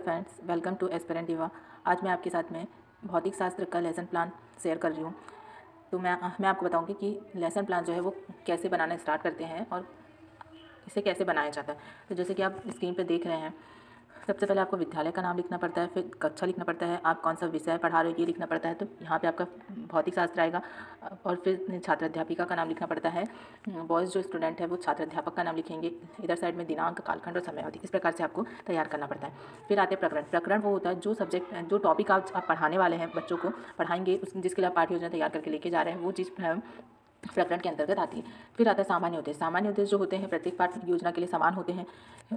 Friends, welcome to aspirant दिवा। आज मैं आपके साथ में भौतिक शास्त्र का लेसन प्लान शेयर कर रही हूँ। तो मैं आपको बताऊँगी कि लेसन प्लान जो है वो कैसे बनाना स्टार्ट करते हैं और इसे कैसे बनाया जाता है। तो जैसे कि आप स्क्रीन पर देख रहे हैं, सबसे पहले आपको विद्यालय का नाम लिखना पड़ता है, फिर कक्षा लिखना पड़ता है, आप कौन सा विषय पढ़ा रहे हो ये लिखना पड़ता है। तो यहाँ पे आपका भौतिक शास्त्र आएगा और फिर छात्र अध्यापिका का नाम लिखना पड़ता है। बॉयज़ जो स्टूडेंट है वो छात्र अध्यापक का नाम लिखेंगे। इधर साइड में दिनांक, कालखंड और समयावधि, इस प्रकार से आपको तैयार करना पड़ता है। फिर आते हैं प्रकरण। प्रकरण वो होता है जो सब्जेक्ट, जो टॉपिक आप पढ़ाने वाले हैं, बच्चों को पढ़ाएंगे, जिसके लिए आप पाठ्य योजना तैयार करके लेके जा रहे हैं, वो चीज़ प्रकरण के अंतर्गत आती है। फिर आता है सामान्य उद्देश्य। सामान्य उद्देश्य जो होते हैं प्रत्येक पाठ योजना के लिए समान होते हैं।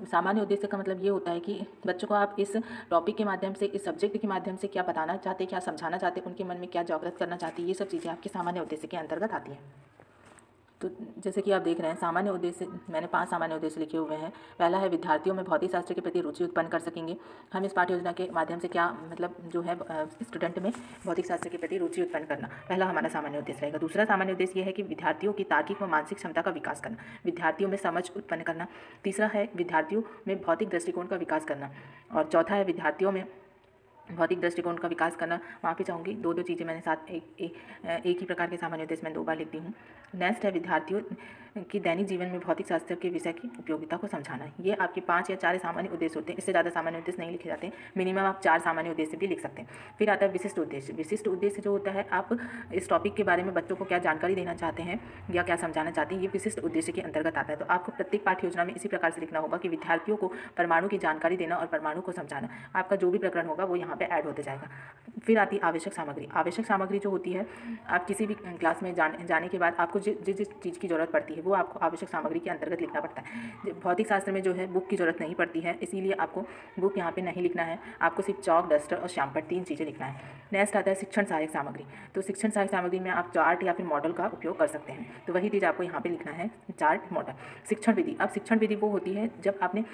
सामान्य उद्देश्य का मतलब ये होता है कि बच्चों को आप इस टॉपिक के माध्यम से, इस सब्जेक्ट के माध्यम से क्या बताना चाहते हैं, क्या समझाना चाहते हैं, उनके मन में क्या जागृत करना चाहते हैं, ये सब चीज़ें आपके सामान्य उद्देश्य के अंतर्गत आती हैं। तो जैसे कि आप देख रहे हैं, सामान्य उद्देश्य, मैंने 5 सामान्य उद्देश्य लिखे हुए हैं। पहला है विद्यार्थियों में भौतिक शास्त्र के प्रति रुचि उत्पन्न कर सकेंगे। हम इस पाठ्य योजना के माध्यम से क्या मतलब जो है स्टूडेंट में भौतिक शास्त्र के प्रति रुचि उत्पन्न करना, पहला हमारा सामान्य उद्देश्य रहेगा। दूसरा सामान्य उद्देश्य यह है कि विद्यार्थियों की तार्किक व मानसिक क्षमता का विकास करना, विद्यार्थियों में समझ उत्पन्न करना। तीसरा है विद्यार्थियों में भौतिक दृष्टिकोण का विकास करना। और चौथा है विद्यार्थियों में भौतिक दृष्टिकोण का विकास करना। वहाँ पे चाहूँगी दो चीज़ें मैंने साथ एक ही प्रकार के सामान्य उद्देश्य में 2 बार लिख दी हूँ। नेक्स्ट है विद्यार्थियों की दैनिक जीवन में भौतिक शास्त्र के विषय की उपयोगिता को समझाना। ये आपके 5 या 4 सामान्य उद्देश्य होते हैं, इससे ज़्यादा सामान्य उद्देश्य नहीं लिखे जाते हैं। मिनिमम आप 4 सामान्य उद्देश्य भी लिख सकते हैं। फिर आता है विशिष्ट उद्देश्य। विशिष्ट उद्देश्य जो होता है, आप इस टॉपिक के बारे में बच्चों को क्या जानकारी देना चाहते हैं या क्या समझाना चाहते हैं, ये विशिष्ट उद्देश्य के अंतर्गत आता है। तो आपको प्रत्येक पाठ्य योजना में इसी प्रकार से लिखना होगा कि विद्यार्थियों को परमाणु की जानकारी देना और परमाणु को समझाना। आपका जो भी प्रकरण होगा वो यहाँ पे ऐड होते जाएगा। फिर आती है आवश्यक सामग्री। आवश्यक सामग्री जो होती है, आप किसी भी क्लास में जाने के बाद आपको जिस चीज़ की ज़रूरत पड़ती है वो आपको आवश्यक सामग्री के अंतर्गत लिखना पड़ता है। भौतिक शास्त्र में जो है बुक की ज़रूरत नहीं पड़ती है, इसीलिए आपको बुक यहाँ पे नहीं लिखना है। आपको सिर्फ चॉक, डस्टर और श्यामपट्टी, 3 चीज़ें लिखना है। नेक्स्ट आता है शिक्षण सहायक सामग्री। तो शिक्षण सहायक सामग्री में आप चार्ट या फिर मॉडल का उपयोग कर सकते हैं। तो वही चीज़ आपको यहाँ पे लिखना है, चार्ट, मॉडल। शिक्षण विधि। अब शिक्षण विधि वो होती है जब आपने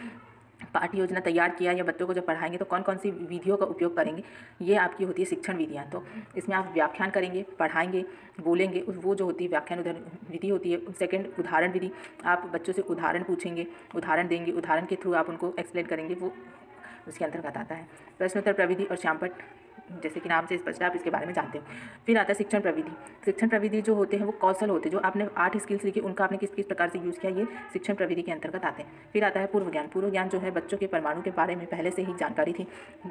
पाठ्य योजना तैयार किया या बच्चों को जब पढ़ाएंगे तो कौन कौन सी विधियों का उपयोग करेंगे, ये आपकी होती है शिक्षण विधियाँ। तो इसमें आप व्याख्यान करेंगे, पढ़ाएंगे, बोलेंगे, वो जो होती है व्याख्यान विधि होती है। सेकंड, उदाहरण विधि। आप बच्चों से उदाहरण पूछेंगे, उदाहरण देंगे, उदाहरण के थ्रू आप उनको एक्सप्लेन करेंगे, वो उसके अंतर्गत आता है। प्रश्नोत्तर प्रविधि और श्यामपट्ट, जैसे कि नाम से स्पष्ट है, आप इसके बारे में जानते हो। फिर आता है शिक्षण प्रविधि। शिक्षण प्रविधि जो होते हैं वो कौशल होते हैं, जो आपने 8 स्किल्स लिखी उनका आपने किस किस प्रकार से यूज़ किया, ये शिक्षण प्रविधि के अंतर्गत आते हैं। फिर आता है पूर्व ज्ञान। पूर्व ज्ञान जो है बच्चों के परमाणु के बारे में पहले से ही जानकारी थी।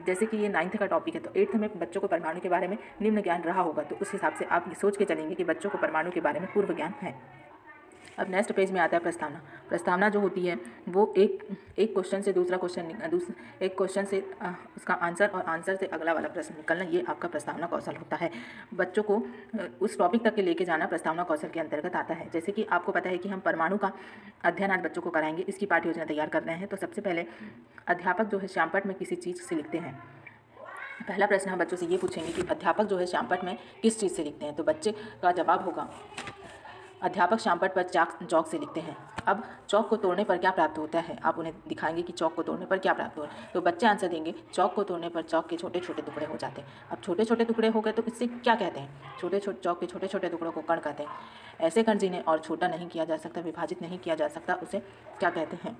जैसे कि ये 9th का टॉपिक है तो 8th में बच्चों को परमाणु के बारे में निम्न ज्ञान रहा होगा, तो उस हिसाब से आप ये सोच के चलेंगे कि बच्चों को परमाणु के बारे में पूर्व ज्ञान है। अब नेक्स्ट पेज में आता है प्रस्तावना। प्रस्तावना जो होती है वो एक क्वेश्चन से दूसरा क्वेश्चन, एक क्वेश्चन से उसका आंसर और आंसर से अगला वाला प्रश्न निकलना, ये आपका प्रस्तावना कौशल होता है। बच्चों को उस टॉपिक तक के लेके जाना प्रस्तावना कौशल के अंतर्गत आता है। जैसे कि आपको पता है कि हम परमाणु का अध्ययन आज बच्चों को कराएंगे, इसकी पाठ्य योजना तैयार कर रहे हैं। तो सबसे पहले अध्यापक जो है श्यामपट्ट में किसी चीज़ से लिखते हैं। पहला प्रश्न हम बच्चों से ये पूछेंगे कि अध्यापक जो है श्यामपट्ट में किस चीज़ से लिखते हैं। तो बच्चे का जवाब होगा अध्यापक श्यामपट्ट पर चॉक से लिखते हैं। अब चॉक को तोड़ने पर क्या प्राप्त होता है, आप उन्हें दिखाएंगे कि चॉक को तोड़ने पर क्या प्राप्त हो रहा है। तो बच्चे आंसर देंगे चॉक को तोड़ने पर चॉक के छोटे छोटे टुकड़े हो जाते हैं। अब छोटे छोटे टुकड़े हो गए तो इससे क्या कहते हैं, चॉक के छोटे छोटे टुकड़ों को कण कहते हैं। ऐसे कण जिन्हें और छोटा नहीं किया जा सकता, विभाजित नहीं किया जा सकता, उसे क्या कहते हैं।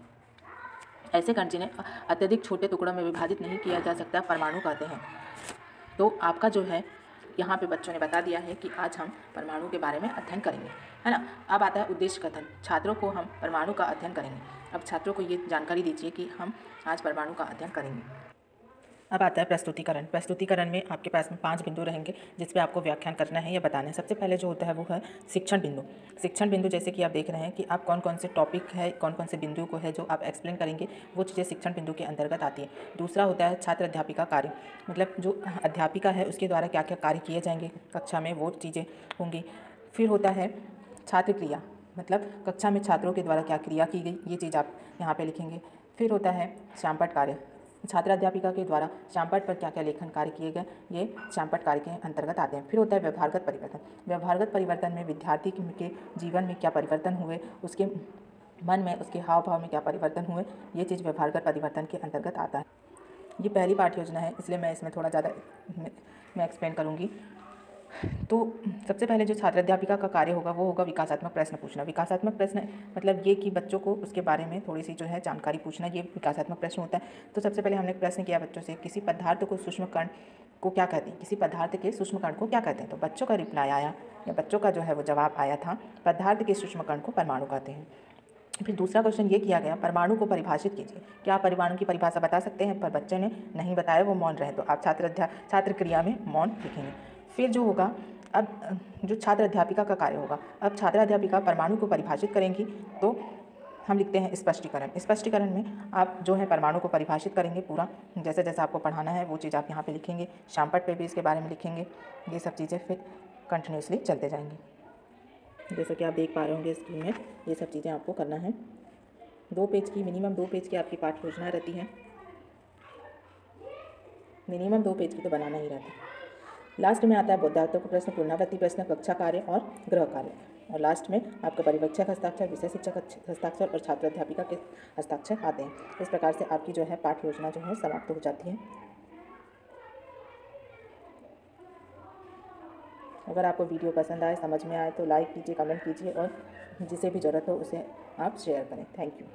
ऐसे कण जिन्हें अत्यधिक छोटे टुकड़ों में विभाजित नहीं किया जा सकता, परमाणु कहते हैं। तो आपका जो है यहाँ पे बच्चों ने बता दिया है कि आज हम परमाणु के बारे में अध्ययन करेंगे, है ना। अब आता है उद्देश्य कथन। छात्रों को हम परमाणु का अध्ययन करेंगे। अब छात्रों को ये जानकारी दीजिए कि हम आज परमाणु का अध्ययन करेंगे। अब आता है प्रस्तुतिकरण। प्रस्तुतिकरण में आपके पास में 5 बिंदु रहेंगे जिस पे आपको व्याख्यान करना है या बताना है। सबसे पहले जो होता है वो है शिक्षण बिंदु। शिक्षण बिंदु जैसे कि आप देख रहे हैं कि आप कौन कौन से टॉपिक है, कौन कौन से बिंदु को है जो आप एक्सप्लेन करेंगे, वो चीज़ें शिक्षण बिंदु के अंतर्गत आती है। दूसरा होता है छात्र अध्यापिका कार्य, मतलब जो अध्यापिका है उसके द्वारा क्या क्या कार्य किए जाएंगे कक्षा में, वो चीज़ें होंगी। फिर होता है छात्र क्रिया, मतलब कक्षा में छात्रों के द्वारा क्या क्रिया की गई, ये चीज़ आप यहाँ पे लिखेंगे। फिर होता है श्यामपट्ट कार्य, छात्र अध्यापिका के द्वारा श्यामपट्ट पर क्या क्या लेखन कार्य किए गए, ये श्यामपट्ट कार्य के अंतर्गत आते हैं। फिर होता है व्यवहारगत परिवर्तन। व्यवहारगत परिवर्तन में विद्यार्थी के जीवन में क्या परिवर्तन हुए, उसके मन में, उसके हाव भाव में क्या परिवर्तन हुए, ये चीज़ व्यवहारगत परिवर्तन के अंतर्गत आता है। ये पहली पाठ्य योजना है इसलिए मैं इसमें थोड़ा ज़्यादा मैं एक्सप्लेन करूँगी। तो सबसे पहले जो छात्र अध्यापिका का कार्य होगा वो होगा विकासात्मक प्रश्न पूछना। विकासात्मक प्रश्न मतलब ये कि बच्चों को उसके बारे में थोड़ी सी जो है जानकारी पूछना, ये विकासात्मक प्रश्न होता है। तो सबसे पहले हमने एक प्रश्न किया बच्चों से, किसी पदार्थ को सूक्ष्म कण को क्या कहते हैं, किसी पदार्थ के सूक्ष्म कण को क्या कहते हैं। तो बच्चों का रिप्लाई आया या बच्चों का जो है वो जवाब आया था, पदार्थ के सूक्ष्म कण को परमाणु कहते हैं। फिर दूसरा क्वेश्चन ये किया गया, परमाणु को परिभाषित कीजिए। क्या आप परमाणु की परिभाषा बता सकते हैं? पर बच्चे ने नहीं बताया, वो मौन रहे, तो आप छात्र क्रिया में मौन लिखेंगे। फिर जो होगा, अब जो छात्र अध्यापिका का कार्य होगा, अब छात्र अध्यापिका परमाणु को परिभाषित करेंगी, तो हम लिखते हैं स्पष्टीकरण। स्पष्टीकरण में आप जो है परमाणु को परिभाषित करेंगे पूरा, जैसे जैसे आपको पढ़ाना है वो चीज़ आप यहाँ पे लिखेंगे, शामपट पे भी इसके बारे में लिखेंगे, ये सब चीज़ें फिर कंटिन्यूसली चलते जाएंगे। जैसा कि आप देख पा रहे होंगे स्क्रीन में, ये सब चीज़ें आपको करना है। 2 पेज की, मिनिमम 2 पेज की आपकी पाठ्य योजना रहती है, मिनिमम 2 पेज की तो बनाना ही रहता है। लास्ट में आता है बोधात्मक प्रश्न, पुनरावृत्ति प्रश्न, कक्षा कार्य और गृह कार्य, और लास्ट में आपका परिवीक्षक हस्ताक्षर, विषय शिक्षक हस्ताक्षर और छात्र अध्यापिका के हस्ताक्षर आते हैं। इस प्रकार से आपकी जो है पाठ्य योजना जो है समाप्त हो जाती है। अगर आपको वीडियो पसंद आए, समझ में आए तो लाइक कीजिए, कमेंट कीजिए और जिसे भी ज़रूरत हो उसे आप शेयर करें। Thank you.